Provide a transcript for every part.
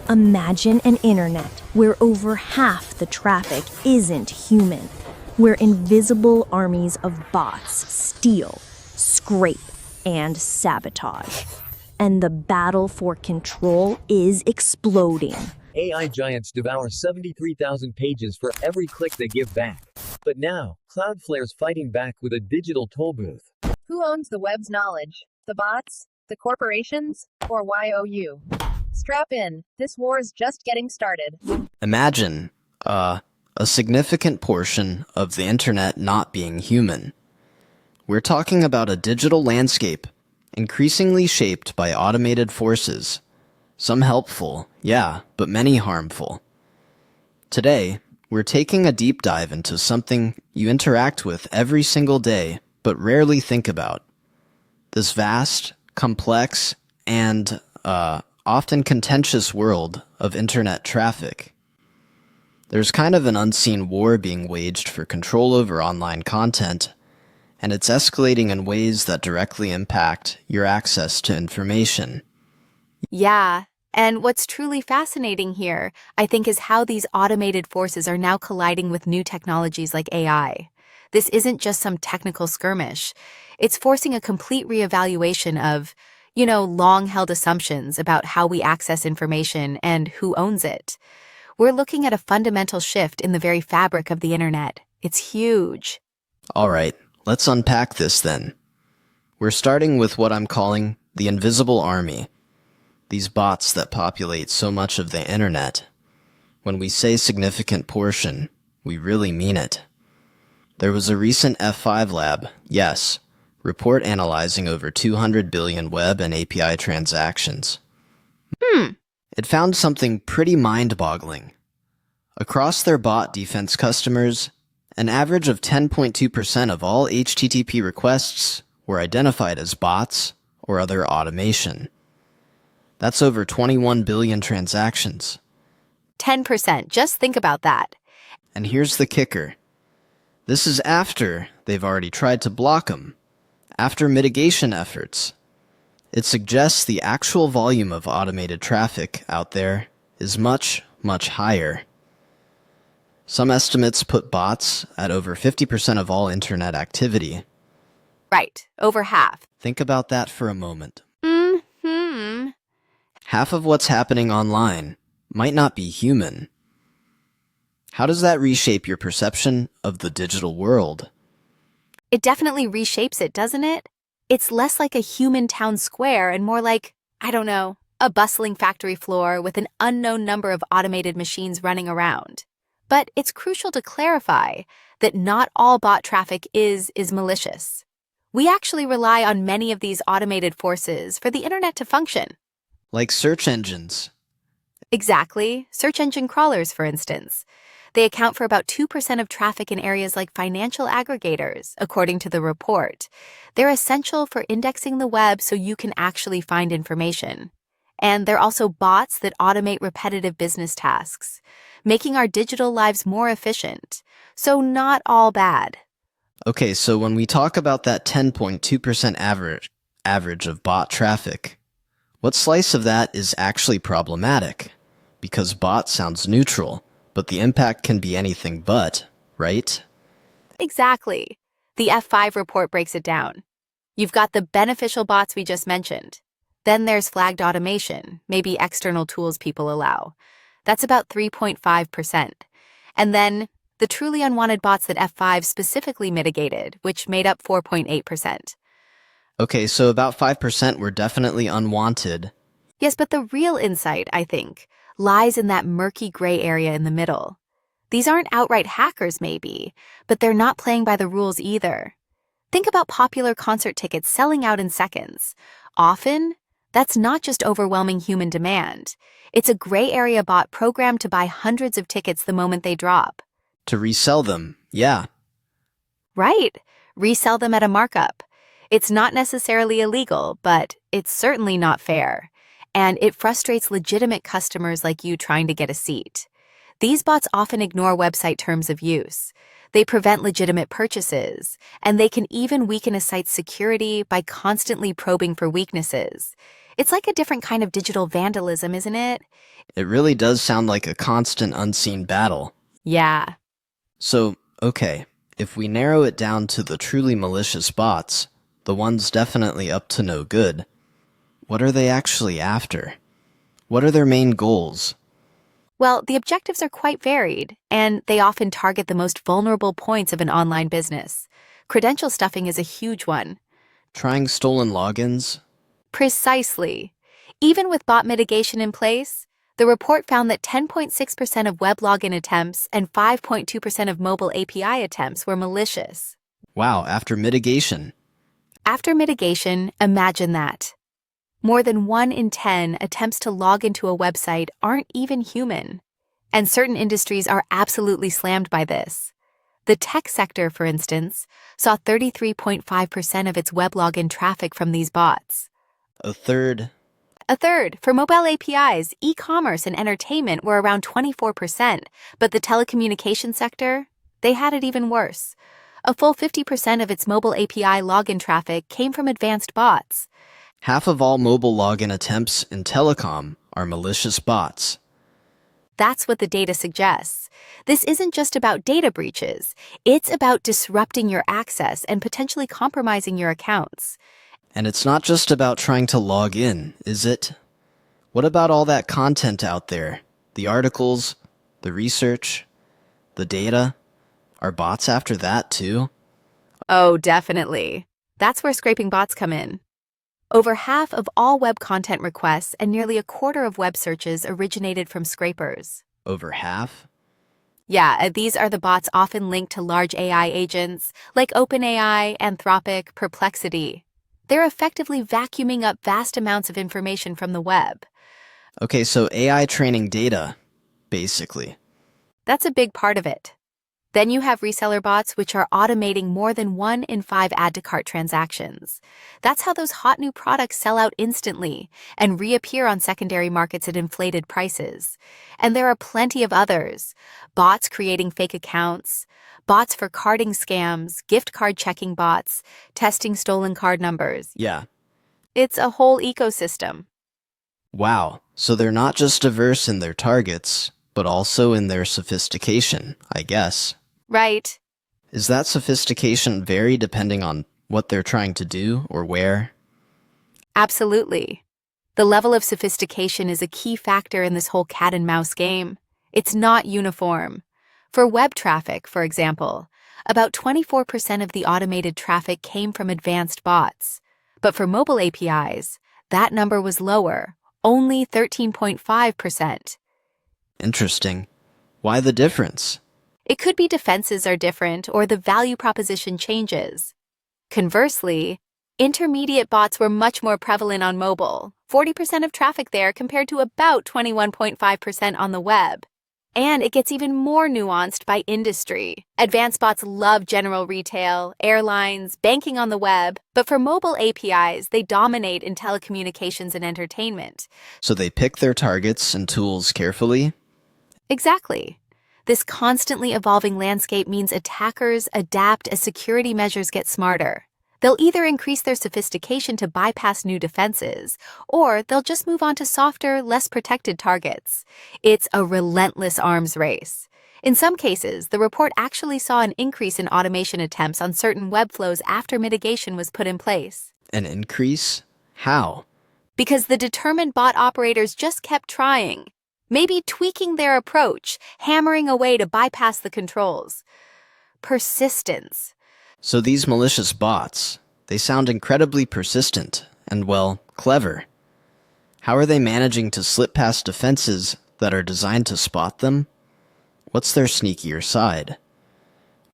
Imagine an internet where over half the traffic isn't human, where invisible armies of bots steal, scrape, and sabotage. And the battle for control is exploding. AI giants devour 73,000 pages for every click they give back. But now, Cloudflare's fighting back with a digital toll booth. Who owns the web's knowledge? The bots? The corporations? Or YOU? Strap in. This war's just getting started. Imagine, a significant portion of the internet not being human. We're talking about a digital landscape increasingly shaped by automated forces. Some helpful, yeah, but many harmful. Today, we're taking a deep dive into something you interact with every single day, but rarely think about. This vast, complex, and, often contentious world of internet traffic. There's kind of an unseen war being waged for control over online content, and it's escalating in ways that directly impact your access to information. Yeah, and what's truly fascinating here, I think, is how these automated forces are now colliding with new technologies like AI. This isn't just some technical skirmish. It's forcing a complete reevaluation of, long-held assumptions about how we access information and who owns it. We're looking at a fundamental shift in the very fabric of the internet. It's huge. All right, let's unpack this then. We're starting with what I'm calling the invisible army. These bots that populate so much of the internet. When we say significant portion, we really mean it. There was a recent F5 lab, yes, report analyzing over 200 billion web and API transactions. It found something pretty mind-boggling. Across their bot defense customers, an average of 10.2% of all HTTP requests were identified as bots or other automation. That's over 21 billion transactions. 10%, just think about that. And here's the kicker. This is after they've already tried to block them, after mitigation efforts. It suggests the actual volume of automated traffic out there is much, much higher. Some estimates put bots at over 50% of all internet activity. Right, over half. Think about that for a moment. Half of what's happening online might not be human. How does that reshape your perception of the digital world? It definitely reshapes it, doesn't it? It's less like a human town square and more like, a bustling factory floor with an unknown number of automated machines running around. But it's crucial to clarify that not all bot traffic is malicious. We actually rely on many of these automated forces for the internet to function. Like search engines. Exactly. Search engine crawlers, for instance. They account for about 2% of traffic in areas like financial aggregators, according to the report. They're essential for indexing the web so you can actually find information. And they're also bots that automate repetitive business tasks, making our digital lives more efficient. So not all bad. Okay, so when we talk about that 10.2% average of bot traffic, what slice of that is actually problematic? Because bot sounds neutral, but the impact can be anything but, right? Exactly. The F5 report breaks it down. You've got the beneficial bots we just mentioned. Then there's flagged automation, maybe external tools people allow. That's about 3.5%. And then the truly unwanted bots that F5 specifically mitigated, which made up 4.8%. Okay, so about 5% were definitely unwanted. Yes, but the real insight, I think, lies in that murky gray area in the middle. These aren't outright hackers, maybe, but they're not playing by the rules either. Think about popular concert tickets selling out in seconds. Often, that's not just overwhelming human demand. It's a gray area bot programmed to buy hundreds of tickets the moment they drop. To resell them, yeah. Right. Resell them at a markup. It's not necessarily illegal, but it's certainly not fair. And it frustrates legitimate customers like you trying to get a seat. These bots often ignore website terms of use. They prevent legitimate purchases, and they can even weaken a site's security by constantly probing for weaknesses. It's like a different kind of digital vandalism, isn't it? It really does sound like a constant unseen battle. Yeah. So, okay, if we narrow it down to the truly malicious bots, the ones definitely up to no good, what are they actually after? What are their main goals? Well, the objectives are quite varied, and they often target the most vulnerable points of an online business. Credential stuffing is a huge one. Trying stolen logins? Precisely. Even with bot mitigation in place, the report found that 10.6% of web login attempts and 5.2% of mobile API attempts were malicious. Wow, after mitigation. After mitigation, imagine that. More than 1 in 10 attempts to log into a website aren't even human. And certain industries are absolutely slammed by this. The tech sector, for instance, saw 33.5% of its web login traffic from these bots. A third For mobile APIs, e-commerce and entertainment were around 24%, but the telecommunications sector, they had it even worse. A full 50% of its mobile API login traffic came from advanced bots. Half of all mobile login attempts in telecom are malicious bots. That's what the data suggests. This isn't just about data breaches. It's about disrupting your access and potentially compromising your accounts. And it's not just about trying to log in, is it? What about all that content out there? The articles, the research, the data? Are bots after that too? Oh, definitely. That's where scraping bots come in. Over half of all web content requests and nearly a quarter of web searches originated from scrapers. Over half? Yeah, these are the bots often linked to large AI agents like OpenAI, Anthropic, Perplexity. They're effectively vacuuming up vast amounts of information from the web. Okay, so AI training data, basically. That's a big part of it. Then you have reseller bots, which are automating more than 1 in 5 add-to-cart transactions. That's how those hot new products sell out instantly and reappear on secondary markets at inflated prices. And there are plenty of others. Bots creating fake accounts, bots for carding scams, gift card checking bots, testing stolen card numbers. Yeah. It's a whole ecosystem. Wow, so they're not just diverse in their targets, but also in their sophistication, I guess. Right. Is that sophistication vary depending on what they're trying to do or where? Absolutely. The level of sophistication is a key factor in this whole cat and mouse game. It's not uniform. For web traffic, for example, about 24% of the automated traffic came from advanced bots. But for mobile APIs, that number was lower, only 13.5%. Interesting. Why the difference? It could be defenses are different or the value proposition changes. Conversely, intermediate bots were much more prevalent on mobile, 40% of traffic there compared to about 21.5% on the web. And it gets even more nuanced by industry. Advanced bots love general retail, airlines, banking on the web, but for mobile APIs, they dominate in telecommunications and entertainment. So they pick their targets and tools carefully? Exactly. This constantly evolving landscape means attackers adapt as security measures get smarter. They'll either increase their sophistication to bypass new defenses, or they'll just move on to softer, less protected targets. It's a relentless arms race. In some cases, the report actually saw an increase in automation attempts on certain web flows after mitigation was put in place. An increase? How? Because the determined bot operators just kept trying. Maybe tweaking their approach, hammering away to bypass the controls. Persistence. So these malicious bots, they sound incredibly persistent and, well, clever. How are they managing to slip past defenses that are designed to spot them? What's their sneakier side?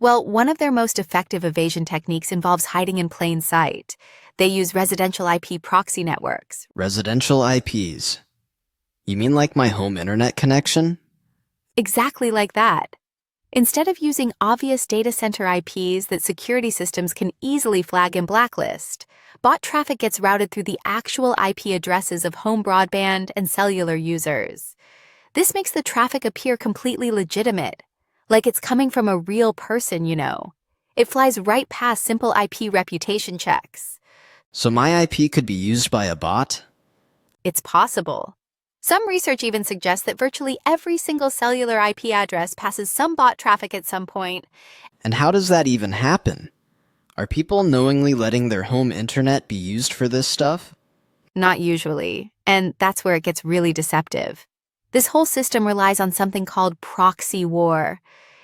Well, one of their most effective evasion techniques involves hiding in plain sight. They use residential IP proxy networks. Residential IPs. You mean like my home internet connection? Exactly like that. Instead of using obvious data center IPs that security systems can easily flag and blacklist, bot traffic gets routed through the actual IP addresses of home broadband and cellular users. This makes the traffic appear completely legitimate, like it's coming from a real person, you know. It flies right past simple IP reputation checks. So my IP could be used by a bot? it's possible. Some research even suggests that virtually every single cellular IP address passes some bot traffic at some point. And how does that even happen? Are people knowingly letting their home internet be used for this stuff? Not usually, and that's where it gets really deceptive. This whole system relies on something called proxy war.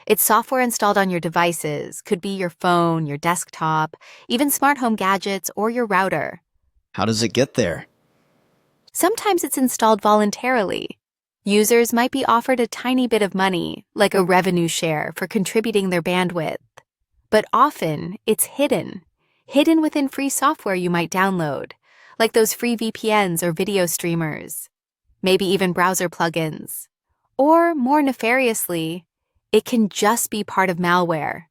It's software installed on your devices, could be your phone, your desktop, even smart home gadgets, or your router. How does it get there? Sometimes it's installed voluntarily. Users might be offered a tiny bit of money, like a revenue share, for contributing their bandwidth. But often, it's hidden within free software you might download, like those free VPNs or video streamers, maybe even browser plugins. Or, more nefariously, it can just be part of malware.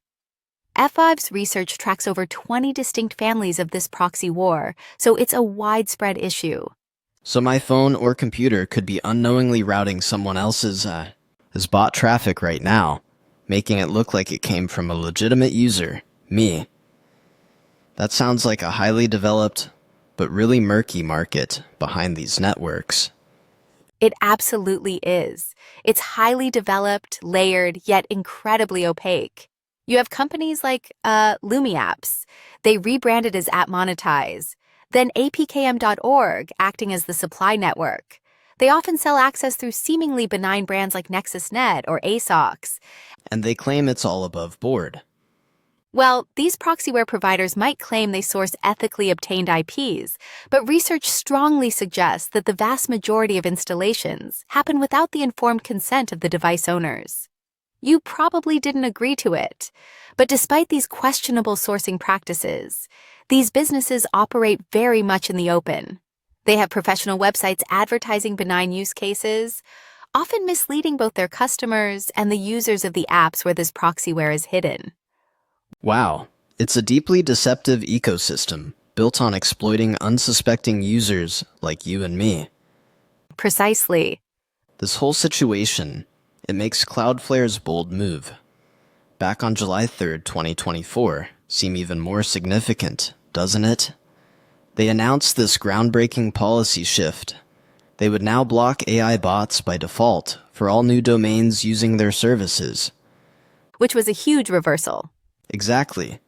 F5's research tracks over 20 distinct families of this proxy war, so it's a widespread issue. So my phone or computer could be unknowingly routing someone else's bot traffic right now, making it look like it came from a legitimate user, me. That sounds like a highly developed, but really murky market behind these networks. It absolutely is. It's highly developed, layered, yet incredibly opaque. You have companies like Lumi Apps. They rebranded as AppMonetize. Then apkm.org, acting as the supply network. They often sell access through seemingly benign brands like NexusNet or ASOX. And they claim it's all above board. Well, these proxyware providers might claim they source ethically obtained IPs, but research strongly suggests that the vast majority of installations happen without the informed consent of the device owners. You probably didn't agree to it, but despite these questionable sourcing practices, these businesses operate very much in the open. They have professional websites advertising benign use cases, often misleading both their customers and the users of the apps where this proxyware is hidden. Wow, it's a deeply deceptive ecosystem built on exploiting unsuspecting users like you and me. Precisely. This whole situation, it makes Cloudflare's bold move, back on July 3rd, 2024, seem even more significant, doesn't it? They announced this groundbreaking policy shift. They would now block AI bots by default for all new domains using their services. Which was a huge reversal. Exactly.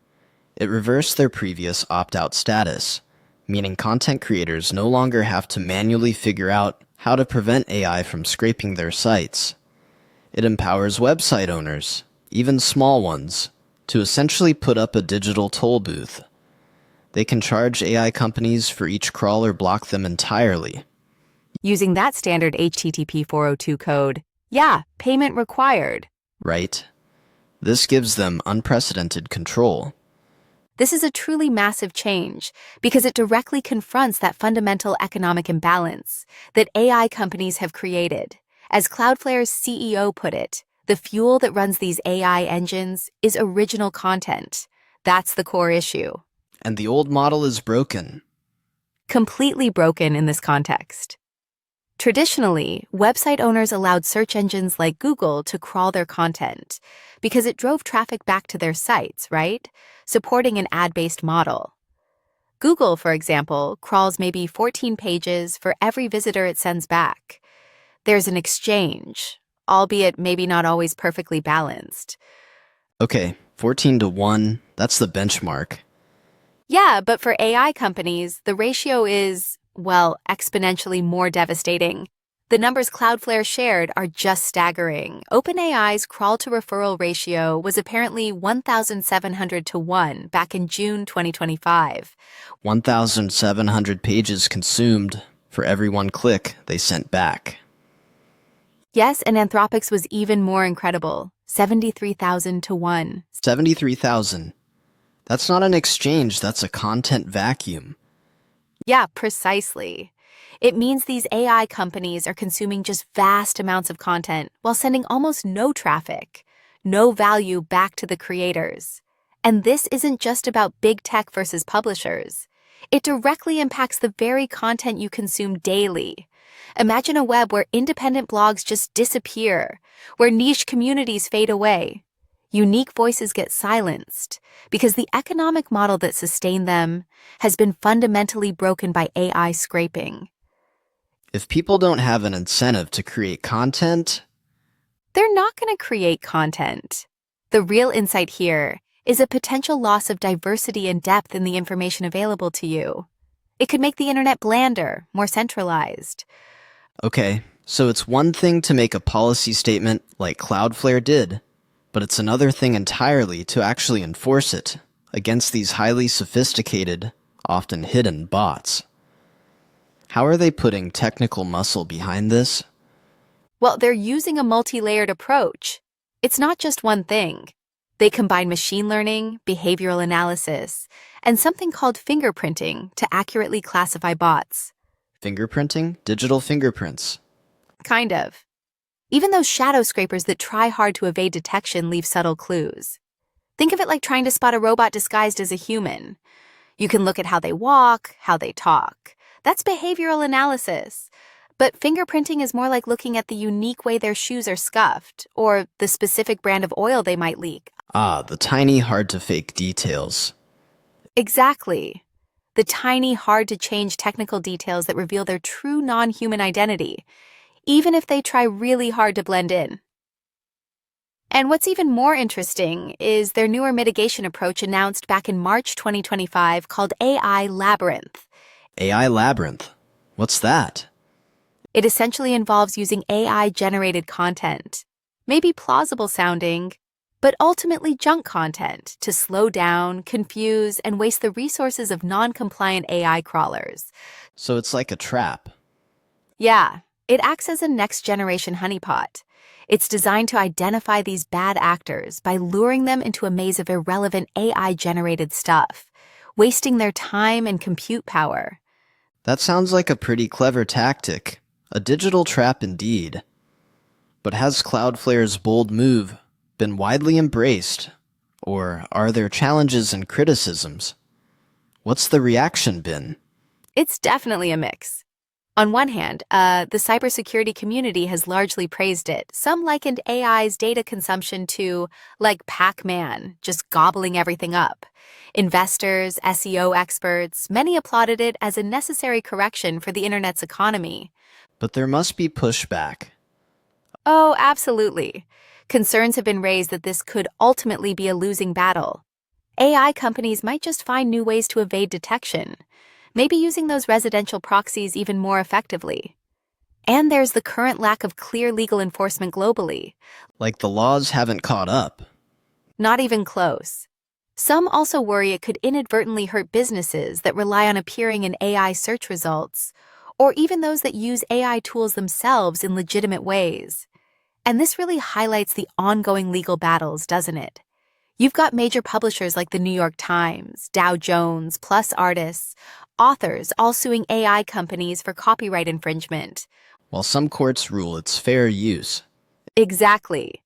It reversed their previous opt-out status, meaning content creators no longer have to manually figure out how to prevent AI from scraping their sites. It empowers website owners, even small ones, to essentially put up a digital toll booth. They can charge AI companies for each crawl or block them entirely. Using that standard HTTP 402 code, yeah, payment required. Right? This gives them unprecedented control. This is a truly massive change because it directly confronts that fundamental economic imbalance that AI companies have created. As Cloudflare's CEO put it, the fuel that runs these AI engines is original content. That's the core issue. And the old model is broken. Completely broken in this context. Traditionally, website owners allowed search engines like Google to crawl their content because it drove traffic back to their sites, right? Supporting an ad-based model. Google, for example, crawls maybe 14 pages for every visitor it sends back. There's an exchange, albeit maybe not always perfectly balanced. Okay, 14-1, that's the benchmark. Yeah, but for AI companies, the ratio is, well, exponentially more devastating. The numbers Cloudflare shared are just staggering. OpenAI's crawl-to-referral ratio was apparently 1,700 to 1 back in June 2025. 1,700 pages consumed for every one click they sent back. Yes, and Anthropic's was even more incredible, 73,000 to 1. 73,000. That's not an exchange, that's a content vacuum. Yeah, precisely. It means these AI companies are consuming just vast amounts of content while sending almost no traffic, no value back to the creators. And this isn't just about big tech versus publishers. It directly impacts the very content you consume daily. Imagine a web where independent blogs just disappear, where niche communities fade away. Unique voices get silenced because the economic model that sustained them has been fundamentally broken by AI scraping. If people don't have an incentive to create content, They're not going to create content. The real insight here is a potential loss of diversity and depth in the information available to you. It could make the internet blander, more centralized. okay, so it's one thing to make a policy statement like Cloudflare did, but it's another thing entirely to actually enforce it against these highly sophisticated, often hidden bots. How are they putting technical muscle behind this? Well, they're using a multi-layered approach. It's not just one thing. They combine machine learning, behavioral analysis, and something called fingerprinting to accurately classify bots. Fingerprinting? Digital fingerprints. Kind of. Even those shadow scrapers that try hard to evade detection leave subtle clues. Think of it like trying to spot a robot disguised as a human. You can look at how they walk, how they talk. That's behavioral analysis. But fingerprinting is more like looking at the unique way their shoes are scuffed, or the specific brand of oil they might leak. Ah, the tiny, hard-to-fake details. Exactly. The tiny, hard-to-change technical details that reveal their true non-human identity, even if they try really hard to blend in. And what's even more interesting is their newer mitigation approach announced back in March 2025 called AI Labyrinth. AI Labyrinth? What's that? It essentially involves using AI-generated content, maybe plausible sounding, but ultimately junk content to slow down, confuse, and waste the resources of non-compliant AI crawlers. So it's like a trap. Yeah, it acts as a next-generation honeypot. It's designed to identify these bad actors by luring them into a maze of irrelevant AI-generated stuff, wasting their time and compute power. That sounds like a pretty clever tactic. A digital trap indeed. But has Cloudflare's bold move been widely embraced? Or are there challenges and criticisms? What's the reaction been? It's definitely a mix. On one hand, the cybersecurity community has largely praised it. Some likened AI's data consumption to, like Pac-Man, just gobbling everything up. Investors, SEO experts, many applauded it as a necessary correction for the internet's economy. But there must be pushback. Oh, absolutely. Concerns have been raised that this could ultimately be a losing battle. AI companies might just find new ways to evade detection, maybe using those residential proxies even more effectively. And there's the current lack of clear legal enforcement globally. Like the laws haven't caught up. Not even close. Some also worry it could inadvertently hurt businesses that rely on appearing in AI search results, or even those that use AI tools themselves in legitimate ways. And this really highlights the ongoing legal battles, doesn't it? You've got major publishers like the New York Times, Dow Jones, Plus artists, authors all suing AI companies for copyright infringement. While some courts rule it's fair use. Exactly.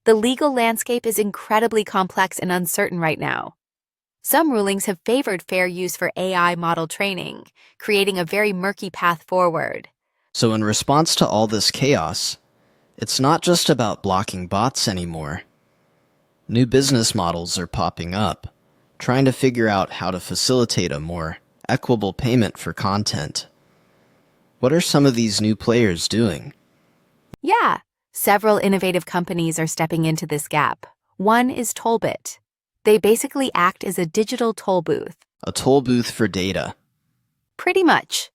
The legal landscape is incredibly complex and uncertain right now. Some rulings have favored fair use for AI model training, creating a very murky path forward. So in response to all this chaos, it's not just about blocking bots anymore. New business models are popping up, trying to figure out how to facilitate a more equitable payment for content. What are some of these new players doing? Yeah, several innovative companies are stepping into this gap. One is Tollbit. They basically act as a digital toll booth. A toll booth for data. Pretty much.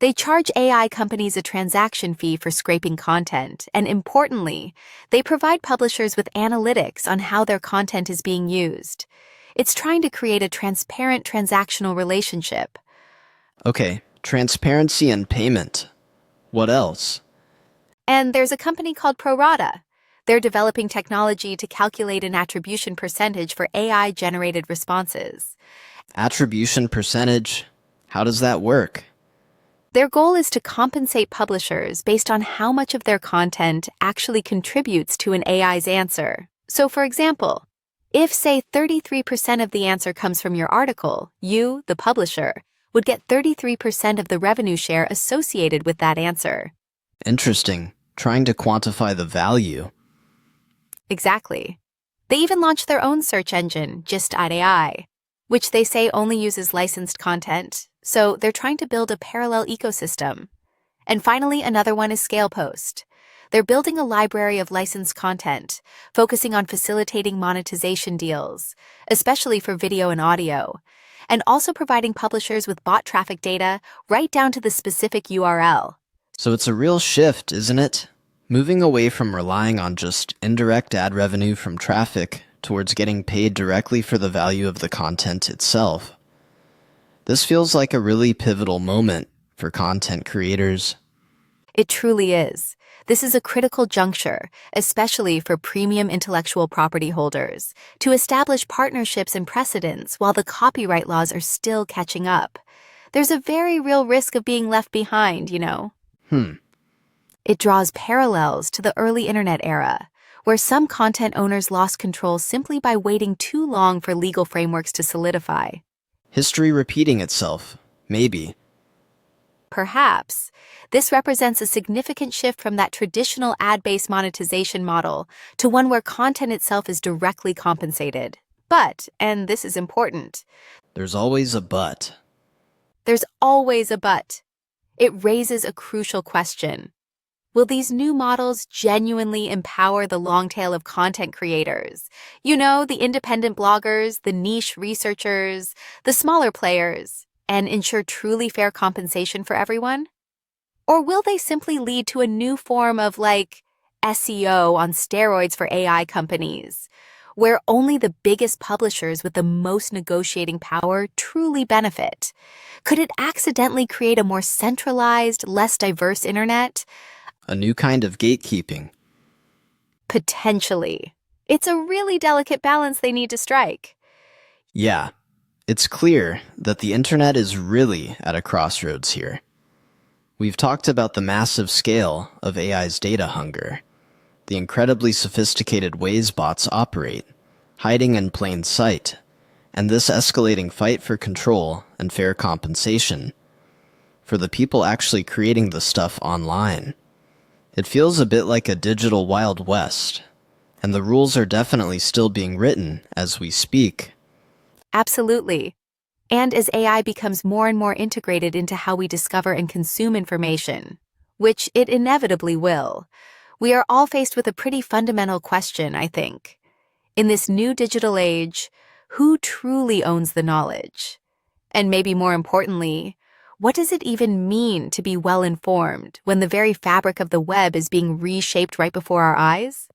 They charge AI companies a transaction fee for scraping content, and importantly, they provide publishers with analytics on how their content is being used. It's trying to create a transparent transactional relationship. Okay, transparency and payment. What else? And there's a company called Prorata. They're developing technology to calculate an attribution percentage for AI-generated responses. Attribution percentage? How does that work? Their goal is to compensate publishers based on how much of their content actually contributes to an AI's answer. So, for example, if, say, 33% of the answer comes from your article, you, the publisher, would get 33% of the revenue share associated with that answer. Interesting. Trying to quantify the value. Exactly. They even launched their own search engine, Gist.ai, which they say only uses licensed content, so they're trying to build a parallel ecosystem. And finally, another one is Scalepost. They're building a library of licensed content, focusing on facilitating monetization deals, especially for video and audio, and also providing publishers with bot traffic data right down to the specific URL. So it's a real shift, isn't it? Moving away from relying on just indirect ad revenue from traffic towards getting paid directly for the value of the content itself. This feels like a really pivotal moment for content creators. It truly is. This is a critical juncture, especially for premium intellectual property holders, to establish partnerships and precedents while the copyright laws are still catching up. There's a very real risk of being left behind, you know? It draws parallels to the early internet era, where some content owners lost control simply by waiting too long for legal frameworks to solidify. History repeating itself, maybe. Perhaps. This represents a significant shift from that traditional ad-based monetization model to one where content itself is directly compensated. But, and this is important, There's always a but. there's always a but. It raises a crucial question. Will these new models genuinely empower the long tail of content creators? You know, the independent bloggers, the niche researchers, the smaller players, and ensure truly fair compensation for everyone? Or will they simply lead to a new form of, SEO on steroids for AI companies, where only the biggest publishers with the most negotiating power truly benefit? Could it accidentally create a more centralized, less diverse internet? A new kind of gatekeeping. Potentially. It's a really delicate balance they need to strike. Yeah, it's clear that the internet is really at a crossroads here. We've talked about the massive scale of AI's data hunger, the incredibly sophisticated ways bots operate, hiding in plain sight, and this escalating fight for control and fair compensation for the people actually creating the stuff online. It feels a bit like a digital Wild West, and the rules are definitely still being written as we speak. Absolutely. And as AI becomes more and more integrated into how we discover and consume information, which it inevitably will, we are all faced with a pretty fundamental question, I think. In this new digital age, who truly owns the knowledge? And maybe more importantly, what does it even mean to be well-informed when the very fabric of the web is being reshaped right before our eyes?